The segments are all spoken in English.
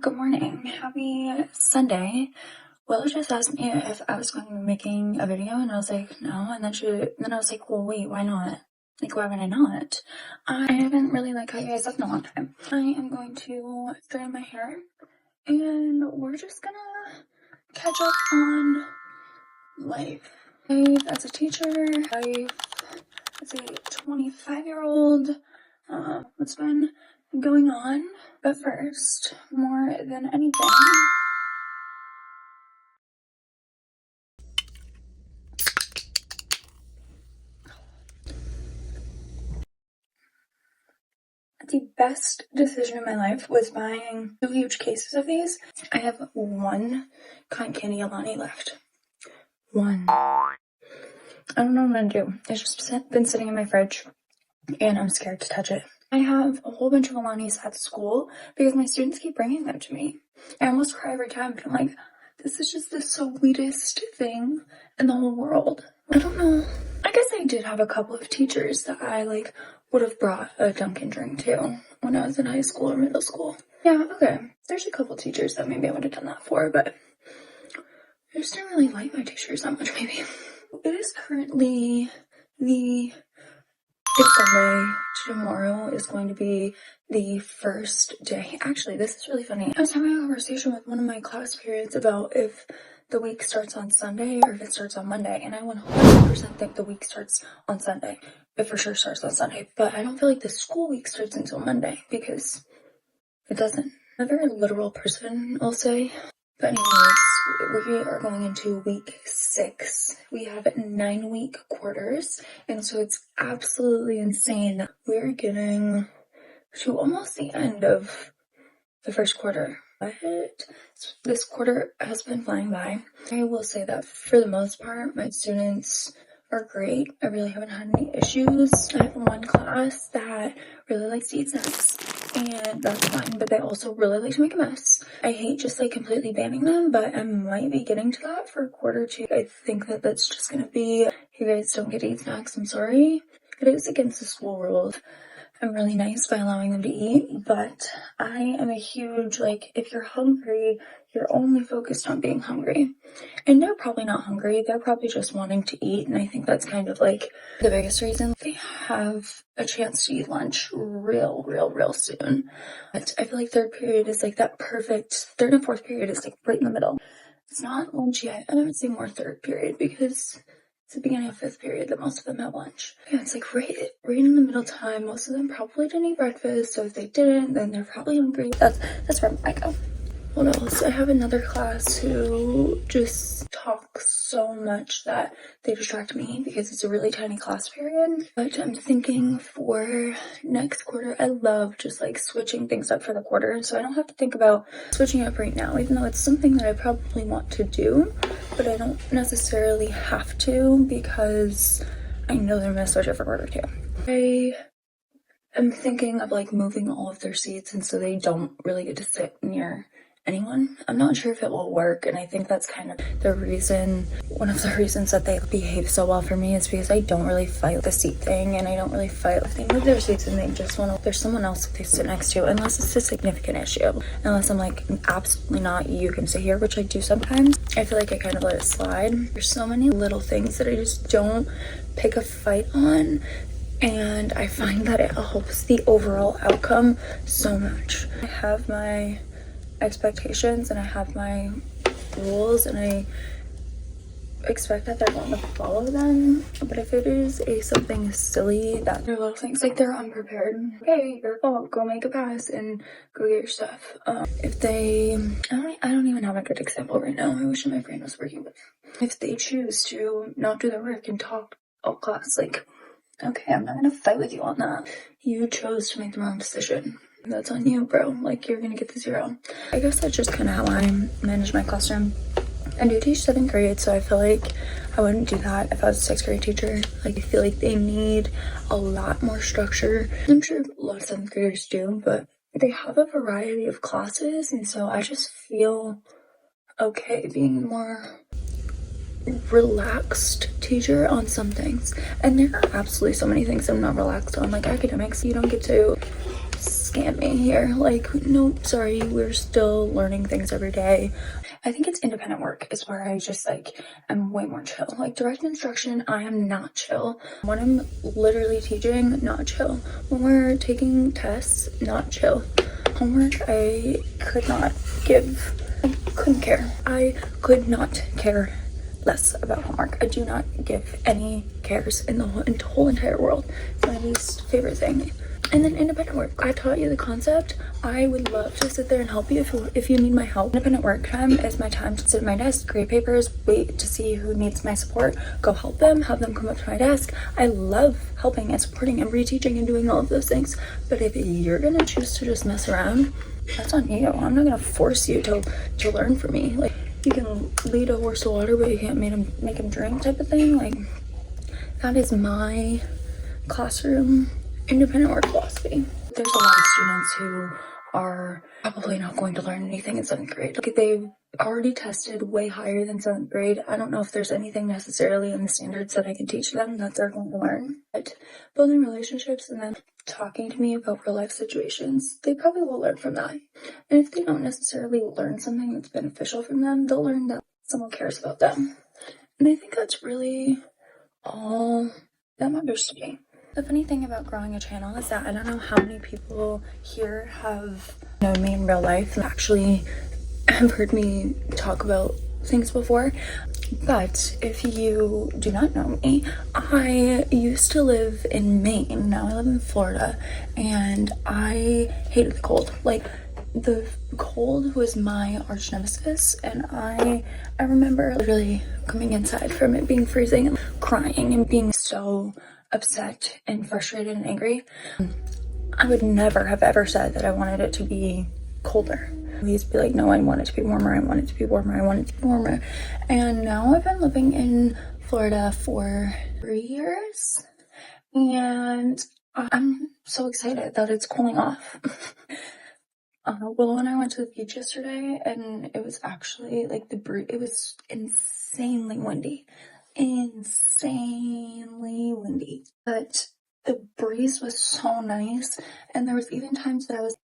Good morning. Happy Sunday. Willow just asked me if I was going to be making a video, and I was like, no. And then I was like, well, wait, why not? Like, why would I not? I haven't really got you guys up in a long time. I am going to straighten my hair, and we're just gonna catch up on life. Life as a teacher, life as a 25-year-old, what's been going on. But first, more than anything, the best decision in my life was buying 2 huge cases of these. I have one cotton candy Alani left. One. I don't know what I'm gonna do. It's just been sitting in my fridge, and I'm scared to touch it. I have a whole bunch of Alanis at school because my students keep bringing them to me. I almost cry every time, but I'm like, this is just the sweetest thing in the whole world. I don't know. I guess I did have a couple of teachers that I would have brought a Dunkin' drink to when I was in high school or middle school. Yeah, okay. There's a couple teachers that maybe I would have done that for, but I just didn't really like my teachers that much, maybe. It is currently it's Sunday. Tomorrow is going to be the first day. Actually, this is really funny. I was having a conversation with one of my class periods about if the week starts on Sunday or if it starts on Monday, and I 100% think the week starts on Sunday. It for sure starts on Sunday, but I don't feel like the school week starts until Monday because it doesn't. I'm a very literal person, I'll say. But anyways, we are going into week 6. We have 9-week quarters, and so it's absolutely insane. We're getting to almost the end of the first quarter. But this quarter has been flying by. I will say that for the most part, my students are great. I really haven't had any issues. I have one class that really likes to eat snacks, and that's fine, but they also really like to make a mess. I hate just completely banning them, but I might be getting to that for quarter 2. I think that that's just gonna be, you guys don't get to eat snacks, I'm sorry. It is against the school rules. I'm really nice by allowing them to eat, but I am a huge, if you're hungry, you're only focused on being hungry. And they're probably not hungry, they're probably just wanting to eat, and I think that's kind of the biggest reason. They have a chance to eat lunch real soon. But I feel like third period is that perfect, third and fourth period is right in the middle. It's not lunch yet, and I would say more third period because it's the beginning of 5th period that most of them have lunch. Yeah, it's right in the middle time. Most of them probably didn't eat breakfast, so if they didn't, then they're probably hungry. That's where I go. What else? I have another class who just talks so much that they distract me because it's a really tiny class period. But I'm thinking for next quarter, I love just switching things up for the quarter, so I don't have to think about switching up right now, even though it's something that I probably want to do, but I don't necessarily have to because I know they're gonna switch it for quarter 2. I am thinking of moving all of their seats, and so they don't really get to sit near anyone. I'm not sure if it will work, and I think that's kind of one of the reasons that they behave so well for me is because I don't really fight the seat thing, and I don't really fight if they move their seats and they just want to, there's someone else that they sit next to, unless it's a significant issue. Unless I'm absolutely not, you can sit here, which I do sometimes. I feel like I kind of let it slide. There's so many little things that I just don't pick a fight on, and I find that it helps the overall outcome so much. I have my expectations and I have my rules, and I expect that they're going to follow them. But if it is something silly, that they're little things they're unprepared, okay, your fault, go make a pass and go get your stuff. If they, I don't even have a good example right now. I wish my brain was working, but if they choose to not do their work and talk all class, okay, I'm not gonna fight with you on that. You chose to make the wrong decision. That's on you, bro. You're gonna get the 0. I guess that's just kind of how I manage my classroom. I do teach 7th grade, so I feel like I wouldn't do that if I was a 6th grade teacher. I feel like they need a lot more structure. I'm sure a lot of 7th graders do, but they have a variety of classes, and so I just feel okay being more relaxed teacher on some things. And there are absolutely so many things I'm not relaxed on, academics. You don't get to scam me here. Like, nope, sorry, we're still learning things every day. I think it's independent work is where I just like am way more chill. Like direct instruction, I am not chill. When I'm literally teaching, not chill. When we're taking tests, not chill. Homework, I could not give. I couldn't care. I could not care less about homework. I do not give any cares in the whole entire world. It's my least favorite thing. And then independent work. I taught you the concept. I would love to sit there and help you if you need my help. Independent work time is my time to sit at my desk, grade papers, wait to see who needs my support, go help them, have them come up to my desk. I love helping and supporting and reteaching and doing all of those things. But if you're gonna choose to just mess around, that's on you. I'm not gonna force you to learn from me. Like, you can lead a horse to water, but you can't make him drink type of thing. Like, that is my classroom independent work philosophy. There's a lot of students who are probably not going to learn anything in 7th grade. Like, they've already tested way higher than 7th grade. I don't know if there's anything necessarily in the standards that I can teach them that they're going to learn. But building relationships and then talking to me about real life situations, they probably will learn from that. And if they don't necessarily learn something that's beneficial from them, they'll learn that someone cares about them. And I think that's really all that matters to me. The funny thing about growing a channel is that I don't know how many people here have known me in real life and actually have heard me talk about things before. But if you do not know me, I used to live in Maine. Now I live in Florida, and I hated the cold. Like, the cold was my arch nemesis, and I remember literally coming inside from it being freezing and crying and being so upset and frustrated and angry. I would never have ever said that I wanted it to be colder. I used to be like, no, I want it to be warmer, I want it to be warmer, I want it to be warmer. And now I've been living in Florida for 3 years, and I'm so excited that it's cooling off. Willow and I went to the beach yesterday, and it was actually like it was insanely windy. But the breeze was so nice, and there was even times that I was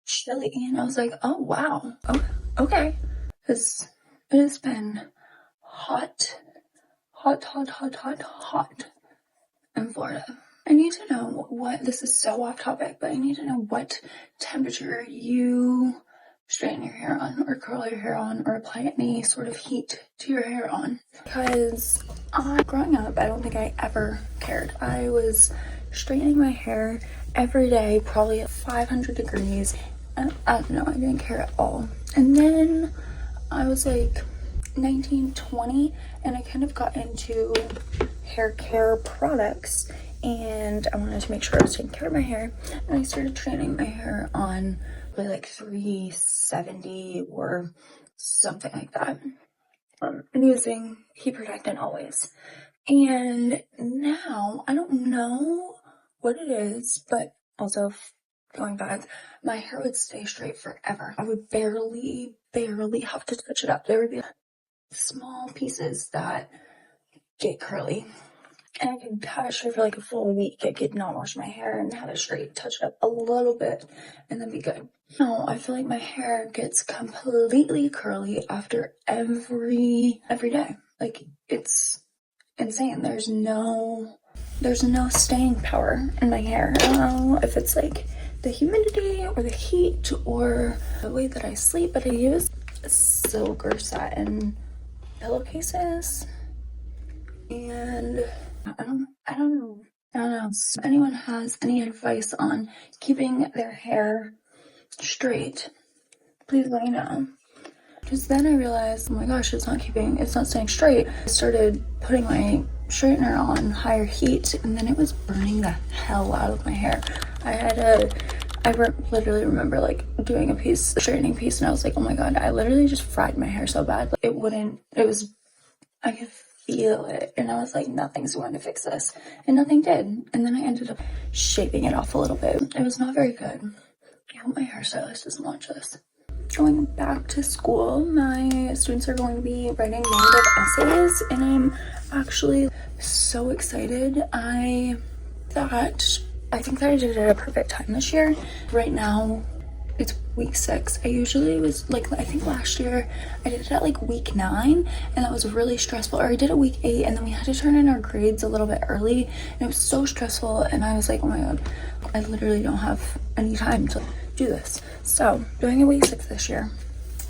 chilly, and I was like, oh wow, oh, okay, because it has been hot in Florida. I need to know this is so off topic, but I need to know what temperature you straighten your hair on, or curl your hair on, or apply any sort of heat to your hair on. Because growing up, I don't think I ever cared. I was straightening my hair every day, probably at 500 degrees. And I don't know, I didn't care at all. And then I was like 19, 20, and I kind of got into hair care products, and I wanted to make sure I was taking care of my hair, and I started straightening my hair on like 370 or something like that, and using heat protectant always. And now I don't know what it is, but also going back, my hair would stay straight forever. I would barely have to touch it up. There would be small pieces that get curly, and I could have it straight for like a full week. I could not wash my hair and have it straight, touch it up a little bit, and then be good. No, I feel like my hair gets completely curly after every day. Like, it's insane. There's no staying power in my hair. I don't know if it's like the humidity or the heat or the way that I sleep, but I use silk or satin pillowcases, and I don't know. If anyone has any advice on keeping their hair straight, please let me know. Because then I realized, oh my gosh, it's not staying straight. I started putting my straightener on higher heat, and then it was burning the hell out of my hair. I literally remember like doing a straightening piece, and I was like, oh my god, I literally just fried my hair so bad. Like, I could feel it, and I was like, nothing's going to fix this, and nothing did. And then I ended up shaving it off a little bit. It was not very good. I hope my hairstylist doesn't watch this. Going back to school, my students are going to be writing narrative essays, and I'm actually so excited. I thought I think that I did it at a perfect time this year. Right now, it's week 6. I usually was like, I think last year I did it at like week 9, and that was really stressful. Or I did it week 8, and then we had to turn in our grades a little bit early, and it was so stressful. And I was like, oh my god, I literally don't have any time to do this. So doing it week 6 this year,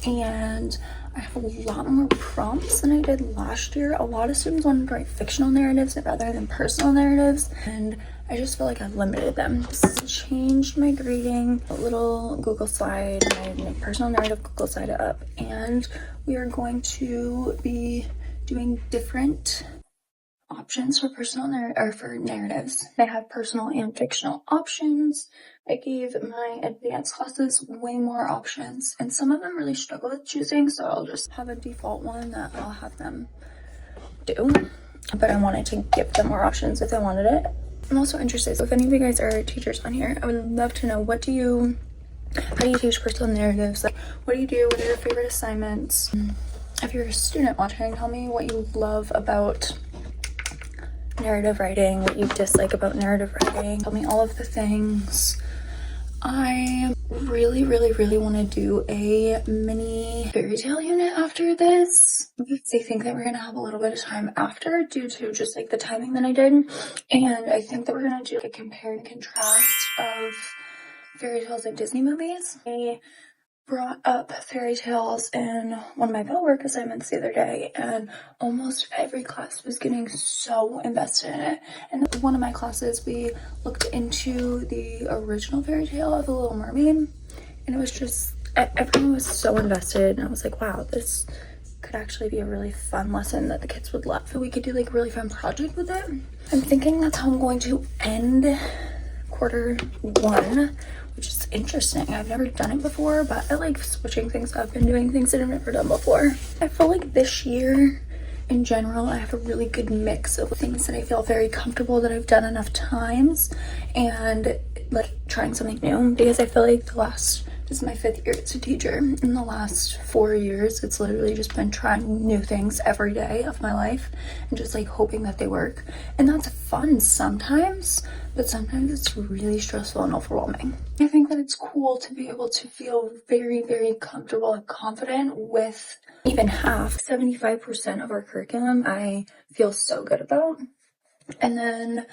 and I have a lot more prompts than I did last year. A lot of students wanted to write fictional narratives rather than personal narratives, and I just feel like I've limited them. This changed my grading, a little Google slide, my personal narrative Google slide up, and we are going to be doing different options for for narratives. They have personal and fictional options. I gave my advanced classes way more options, and some of them really struggle with choosing, so I'll just have a default one that I'll have them do. But I wanted to give them more options if they wanted it. I'm also interested, so if any of you guys are teachers on here, I would love to know, how do you teach personal narratives? Like, what do you do? What are your favorite assignments? If you're a student watching, tell me what you love about narrative writing, what you dislike about narrative writing. Tell me all of the things. I really want to do a mini fairy tale unit after this. They think that we're going to have a little bit of time after due to just like the timing that I did. And I think that we're going to do like a compare and contrast of fairy tales and Disney movies. I brought up fairy tales in one of my bell work assignments the other day, and almost every class was getting so invested in it. And one of my classes, we looked into the original fairy tale of The Little Mermaid, and it was just, everyone was so invested, and I was like, wow, this could actually be a really fun lesson that the kids would love. So we could do like a really fun project with it. I'm thinking that's how I'm going to end quarter 1, which is interesting. I've never done it before, but I like switching things up and doing things that I've never done before. I feel like this year, in general, I have a really good mix of things that I feel very comfortable that I've done enough times, and like trying something new, because I feel like this is my 5th year as a teacher. In the last 4 years, it's literally just been trying new things every day of my life and just like hoping that they work. And that's fun sometimes, but sometimes it's really stressful and overwhelming. I think that it's cool to be able to feel very comfortable and confident with even half, 75% of our curriculum I feel so good about. And then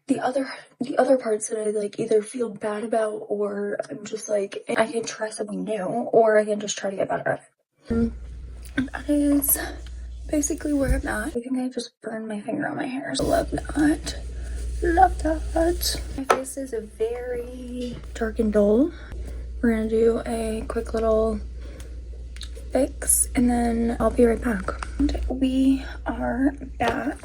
the other parts that I like either feel bad about, or I'm just like, I can try something new, or I can just try to get better at it. And that is basically where I'm at. I think I just burned my finger on my hair, so love that. Love that. My face is very dark and dull. We're gonna do a quick little fix, and then I'll be right back. And we are back.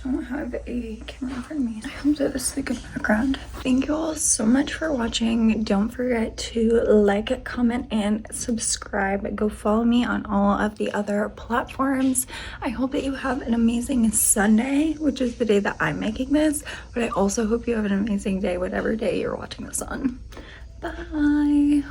Don't have a camera in front of me. I hope that this is a good background. Thank you all so much for watching. Don't forget to like, comment, and subscribe. Go follow me on all of the other platforms. I hope that you have an amazing Sunday, which is the day that I'm making this, but I also hope you have an amazing day, whatever day you're watching this on. Bye.